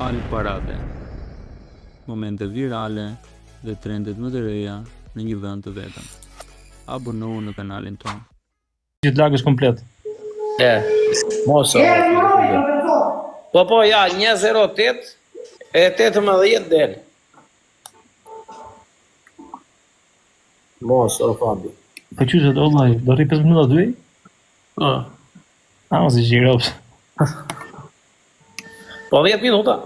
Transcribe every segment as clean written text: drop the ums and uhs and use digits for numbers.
Al parave, momente virale dhe trendet më të reja në një vend të vetëm. Abonohu në kanalin tonë. Që të lagësh komplet. Mos. Po, ja, 108 e 18 del. Mos, o Fabi. Po qyshet, o vllai, do rri 5 minuta dy? Mos i gjirops. Po 10 minuta.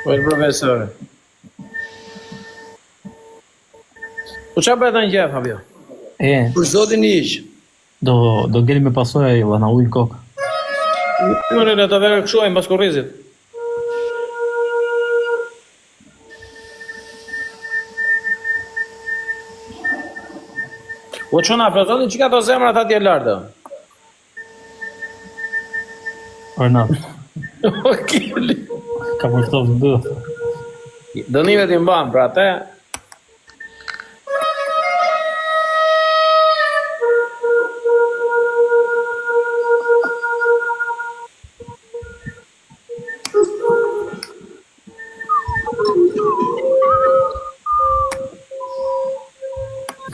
Po il professore. Po çfarë bëhet në gjë, Fabio? Për zotin iq. Do ngeli me pasoja e na ujnë kokë. Unë në të verë këshuajnë pas korrizit. O qëna, prezoni që ka të zemrat atje lartë? Ornat, O kili. ka përshtovë të dë. Dënive t'i mbanë, pra te.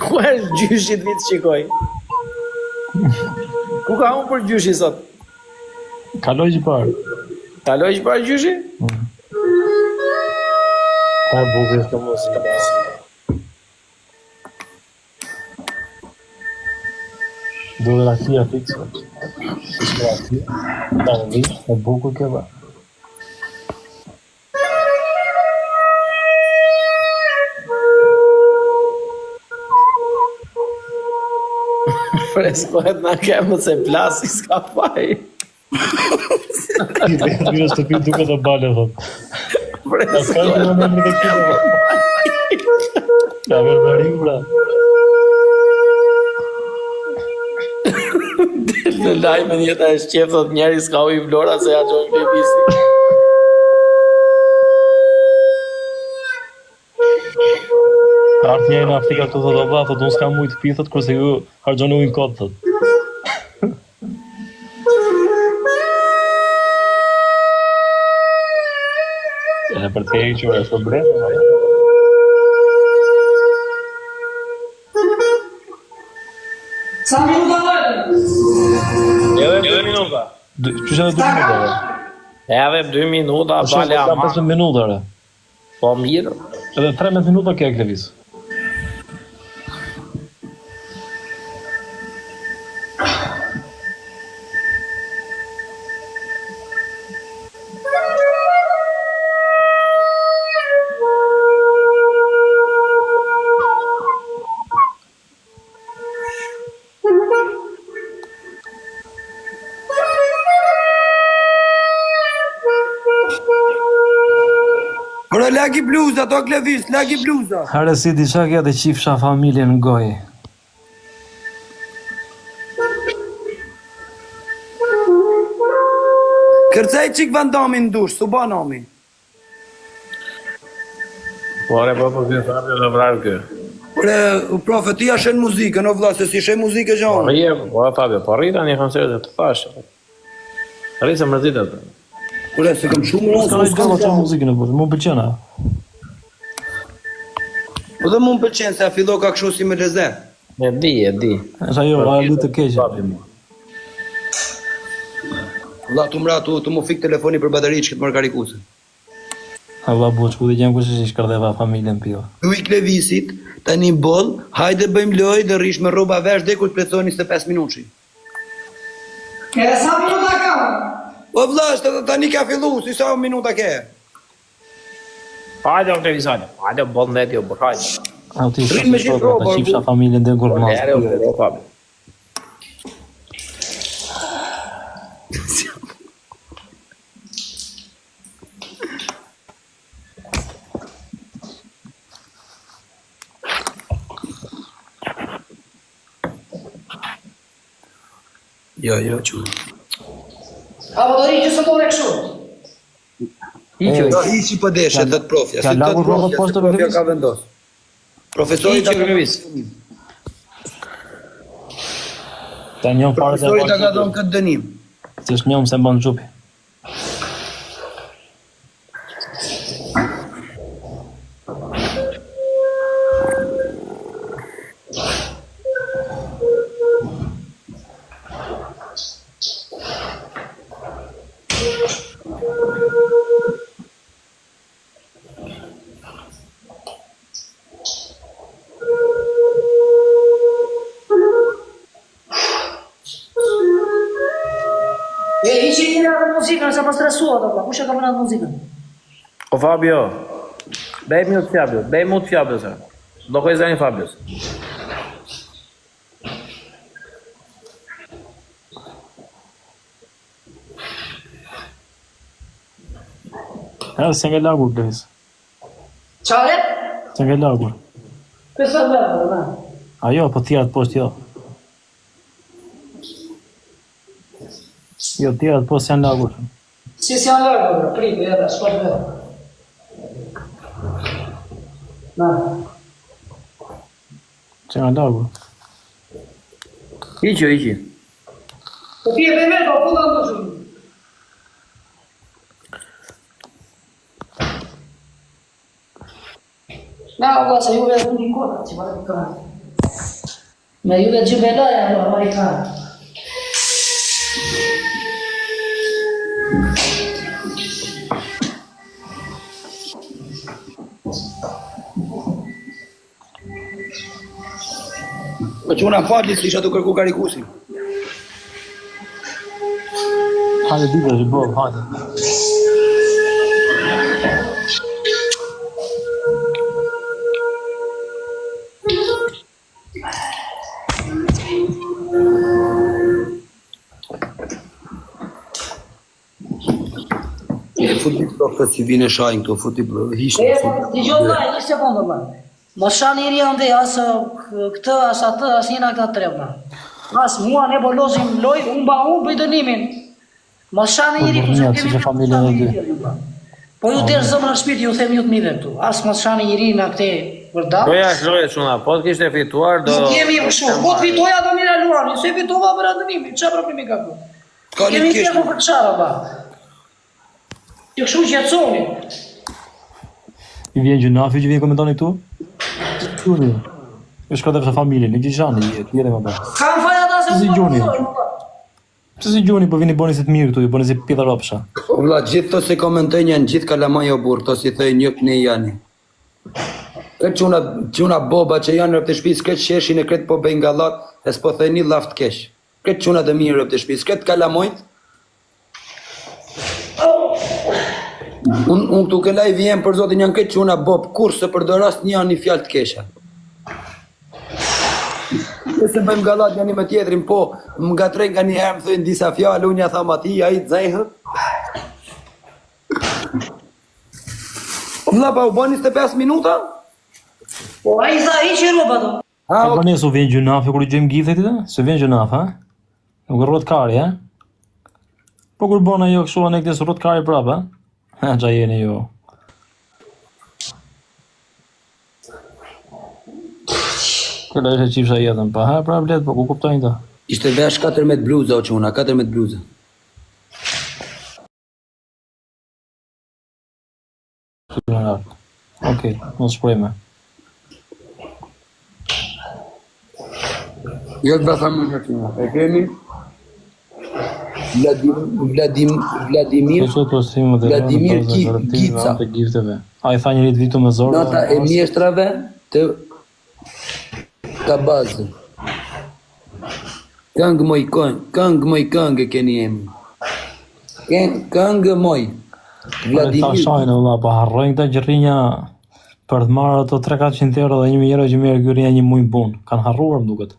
Ku e gjyshit vitë qikoj? Ku ka unë për gjyshi sot? Kaloj që parë. Kaloj që para gjyshi? Ka bukur s'ka mos i basi. Do dhe rakia fikse. S'ka rakia. Da në di, e bukur ke ba. Freskohet na kemë se plasi s'ka faj. I dhe në shtëpi duke të bale, thot. Freskohet në emri të kina. Ka verbarim, bra. në lajme njëta e shqef, thot njeri s'ka u i vlora se ja gjojnë klebisi. Artë njeri në Afrika të thot vlla, thot unë s'kam mujtë pi, thot kurse ju hargjoni ujnë kodë, thot. E për të hequr që është problem. Sa minuta vajtë? Edhe 2 minuta. Qështë edhe 2 minuta? Edhe 2 minuta, bale Ka ama. 15 minuta, re. Po mirë. Edhe 13 minuta ke klevis. Bro, lagi bluza, to klevis, lagi bluza. Hare si di qa kja dhe qifsha familje në gojë. Kërcej qik vandamin dush, su ba nami. Pore, po, këtë Fabio dhe vrarë kë. Bre, profe, ti ashen muzikën, o vla, se si shen muzikë gjanë. Rije, po, Fabio, po rrita një koncertë të thashë. Rri se mërzitet. Bre, se kam shumë rënë, Ska në gjallë ato muzikën e bërë, mu pëlqena. po dhe mu më pëlqenë, se a fillo ka kështu si me leze. E di. Esa jo, a lu të keqe. Vla, tu mra, tu mu fik telefoni për bateri që këtë mërë karikuse. A vla boq, ku dhe gjemë kush ish kardeva familjen pjo. Ju i klevisit, tani boll, hajde bëjmë loj dhe rish me roba vesh dhe kur të plethoni 25 minuti. E sa minuta ka? O vla, tani ka fillu, si sa minuta ke? Hajde, o televizane. Hajde, bol në jo, bër, hajde. A ti Rrim me shkë qifro, të qifsha familjen dhe kur mas. Lere, o Fabio. Jo, që. Apo do rritë së tore kështu? Jo, iqi për deshe, dhe të profja. Ka Si lagur thot rrobët profja, poshtë se të profja Klevis? ka vendos. Profesori Iqi ta Klevis. Ta njëm fare të Profesori ta ka dhënë këtë dënim. Se është njëm se mban xhupi. Hiqi një nga muzikën, se më stresuat apo. Kush e ka vënë muzikën? O Fabio, bej mute Fabio, bej mute Fabio sa. Do koj zani Fabios. Edhe se nga lagur, Lëviz. Çare? Se nga lagur. Pesa vërë, na. Ajo, po tjerat poshtë jo. Jo, tjerat poshtë janë lagur. Si janë largë, pritë, edhe, shkoj vërë. Na. Se nga lagur. Iqi. Po ti e me mërë, po pulla në shumë. Na, o se juve dhe një kota, që vërë të kërë. Me juve gjybelaja, no, amerikanë. Po që una falis isha të kërku karikusin. Hajde dita që bëllë, hajde. E futi këtë si vine shajnë këto, futi hishtë. Dijon laj, një sekundë, ba. Më shani i rjën dhe asë këtë, asë atë, asë njëna këta trebna. Asë mua ne bolozim loj, unë ba unë bëj dënimin. Më shani i rjën, Po, që familjen e dy. Po ju tërë zëmë në shpiti, ju them ju të mire këtu. Asë më shani i rjën në këte vërda. Po ja shloje shuna, po të kishte fituar do... Nuk jemi shumë, po të fitoja do mira luani, se fitova për adënimi, që problemi ka këtu? Ka një Kemi të tjeku për qara, ba. Që këshu qëtësoni. I vjen gjunafi që vjen komentoni këtu? Gjuni. E shko dhe përsa familje, në gjishani, jere më bërë. Kam faja ta se Si më gjuni? përëzoj, Që si gjuni, po vini boni si të mirë këtu, ju boni si pita ropsha. O vla, gjithë të se komentojnë janë gjithë kalamaj o burë, të si thëjnë njëk në janë. Këtë quna boba që janë rëpë të shpis, këtë sheshin e këtë po bengalat, e s'po thëjnë një laft kesh. Këtë quna të mirë rëpë të shpis, këtë kalamojt. Unë këtu këllaj vjen për zotin janë këtë quna bob, kur se për do rast një janë një fjallë të kesha. Nëse bëjmë galat janë një me tjetrin, po më gatrej nga një herë më thëjnë disa fjallë, unë ja tham ati, a i të zajhë. Vla, pa u bën 25 minuta? Po, a i za i që roba do. Ha, Po ne su vjen gjunafi kur i gjejmë gjithë ti? Se vjen gjunaf, ha? Nuk rrot kari, ha? Po kur bona jo kështu anë këtë rrot kari prapë, ha? Ha, qa jeni jo. Këlla ishe qifsha jetën, pa ha, pra blet, po ku kuptojnë ta? ishte vesh 14 bluza o quna, 14 bluza. Okej, mos shprejme. Jo të bëtham në quna, e kemi Vladimir Gica. A i tha njërit vitu me zorë. Nata e mjeshtrave të Kabazë. Këngë moj këngë keni emi. Këngë moj. Ta Vladimir. shajnë, vëlla, pa harrojnë këta që rrinja për të marrë ato 300-400 euro dhe 1.000 euro që merë kjo rrinja një mujnë punë. Kanë harruar më duket.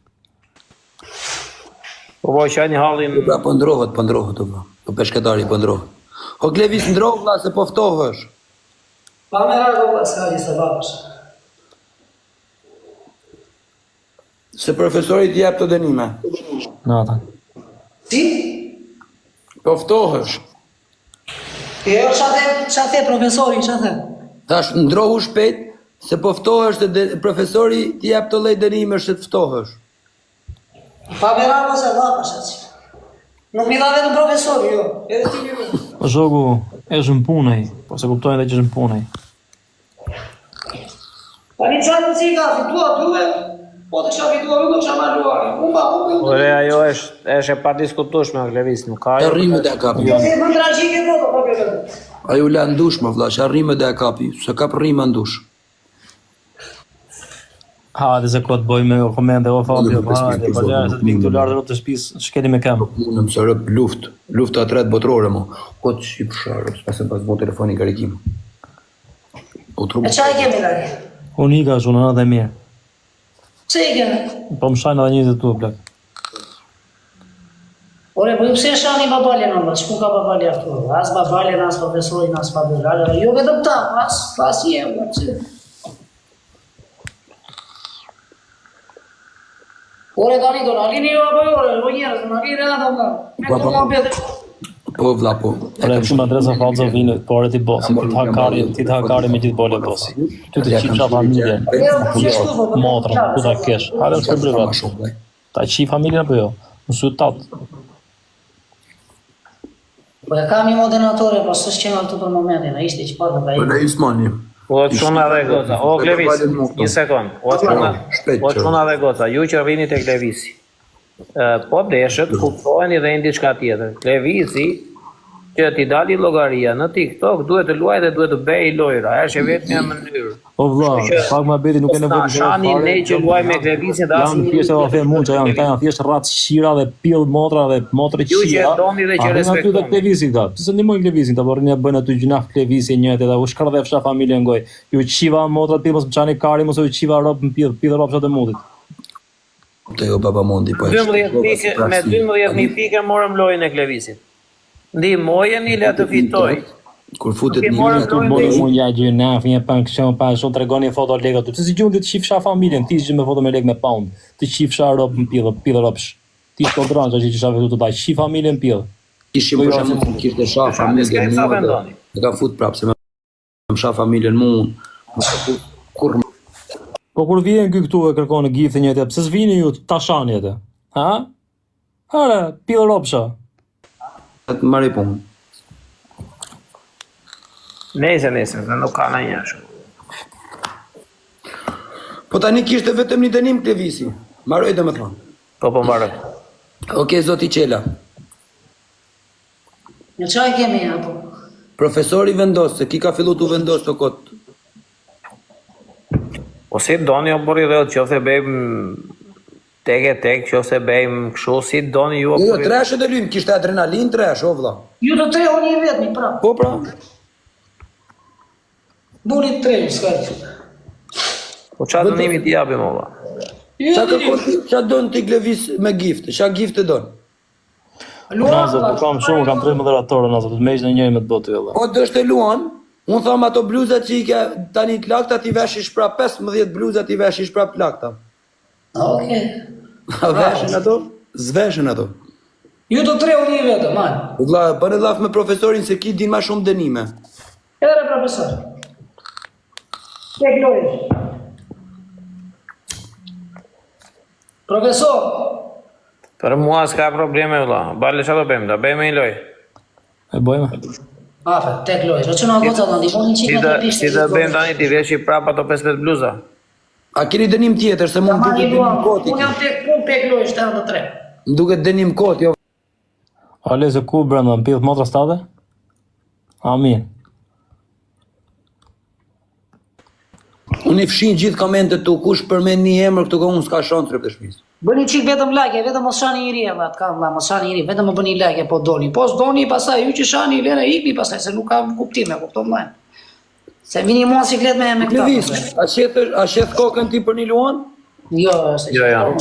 Po po qajni hallin... Pra po ndrohet o vla. Po peshketari po ndrohet. O Klevis ndrohet vla se po ftohësh. Pa me rago, ba, s'ka një se babësh. Se profesorit jep të dënime. Nata. Si? Po ftohësh. Jo, qa the profesori, qa the? Tash ndrohu shpejt se po ftohesh se profesori ti jep të lloj dënimesh se të ftohesh. Pa Beramo se dha pashaci. Nuk mi dha vetëm profesori, jo. Edhe ti jo. Po shoku, është në punë ai, po se kuptojnë edhe që është në punë ai. Tani çfarë mundsi ka fituar duhe? Po të kisha fituar unë do kisha marruar. Ore, ajo është e padiskutueshme Glevis, nuk ka. Rrimë dhe e kapi. Jo se më tragjike foto, po bëjë. Ajo la ndush më vlla, që rrimë dhe e kapi. Se kap rrimë ndush. Hajde se kot boj me komente o Fabio, hajde, po ja se të vik dolar rrot të shtëpisë, ç'keni me kam. Unë më sërëp lufta e tretë botërore mo. Kot shqip sharë, s'pasem pas bo telefoni karikim. E çaj kemi lagë? Unë ika është unë edhe mirë. Pse i kemi? Po më shajnë edhe njëzit tu, plak. Ore, po ju pse shani babaljen në shku ka babalja këtu? As babaljen, as profesorin, as Fabio. Jo vetëm ta, pas jem, pse? Ore, tani do në lini jo apo jo, o njerës, në lini edhe më. Me këtu më pjetë. Po vlla po. Ore, shumë adresa falca vini, por e ti bosi, ti të hakari me gjithë bole bosi. Ty të qifsha familjen, motra, ku ta kesh, hajde të privat. Ta qi familjen apo jo? Në sy tatë. Po e kam një moderatore, po së shqenë altu për momentin, a ishte që parë ka i. Në Ismani. O çuna dhe goca, o Glevis, një sekund. O çuna dhe goca, ju që vini tek Glevisi. Po deshët, kuptojeni dhe diçka tjetër. Glevisi që ti dali llogaria në TikTok duhet të luajë dhe duhet të bëj lojra, është vetëm një mënyrë. Po vlla, pak më beti nuk e nevojë të shani ne që luaj me Glevisin dhe janë thjesht edhe them mund që janë thjesht rrat shira dhe pill motra dhe motre ju që qira. doni dhe që Aty respektoni. Glevisin këta. Pse ndihmojnë Glevisin, ta vorrin ja bën aty gjunaf Glevisin njëjtë edhe u shkërdhefsha familjen goj. Ju qiva motra pill mos mçani kari mos u qiva rob në pill robshat e mundit. Te jo baba Mondi po. 12 pikë me 12000 pikë morëm lojën e Glevisit. Ndihmojeni le të fitoj. Kur futet Nuk e një morëm ato lojën Bon dhe- mund ja gjuna fje pa kështu pa shumë tregoni foto lekë aty. Pse si gjundi të shifsha familjen, ti me foto me lekë me pound. Të shifsha rob në pill robsh. Ti kontrolon që isha vetë të ta shif familjen pill. ishim për shembull kishte shah familjen Sa mua. vendoni? E ka fut prapë se më shah familjen mua. Mos ka fut kur Po kur vjen ky këtu e kërkon giftë njëtë, pse s'vini ju tashani atë? Ha? Hare, pill robsha. të marrë punë. Nese, dhe nuk ka ndonjë ashtu. Po tani kishte vetëm një dënim Glevisi. Mbaroi domethënë. Po mbaroj. Okej zoti Qela. Në çaj kemi apo? Profesori vendos se ki ka fillu të vendos të kot. Po si doni o burri dhe qofse bëjmë tek, qofse bëjmë kështu, si doni ju o Jo, burri. treshë të lym, kishte adrenalin tresh, o vlla. Ju të tre unë i vetëmi, pra. Po pra. Buni tre, s'ka që. Po qa dënimi t'i japim o vlla? Qa kërkon ti, qa don ti Glevis me gifte, qa gifte don? Nazo, po kam shumë, kam 3 moderatorë nazo, të meq në njëri me të botë valla. Po dështë e luan, unë tham ato bluzat që i ke tani të lakta ti veshish pra 15 bluzat i veshish pra të lakta. Okej. A veshin ato? Zveshin ato. Ju të tre unë i vetëm, man. Vlla, bënë laf me profesorin se ki din ma shumë dënime. Ere, profesor. Tek lojë. Profesor, Për mua s'ka probleme vlla. Bale qa do bëjmë, da bëjmë një lojë. E bojmë. afe, tek lojë. Në që në goca të ndihmoni qik Si me të të pishtë. si të bëjmë tani ti veshi prap ato 15 bluza. A keni dënim tjetër se mund duket dënim koti? Unë jam tek lojë, 73. Më duket dënim kot, jo. Ale se ku brenda, në pill motra state? Amin. Unë i fshin gjithë komentet tu, kush përmend një emër këtu ka unë s'ka shans rreth shtëpisë. Bëni qik vetëm like, vetëm mos shani i ri, valla, ka valla, mos shani i ri, vetëm më bëni like po doni. Po s'doni pastaj ju që shani lere ikni pastaj se nuk ka kuptim, e kupton vllai. Se vini mua siklet me këta. Levis, a sheth kokën ti për një luan? Jo, se. Jo.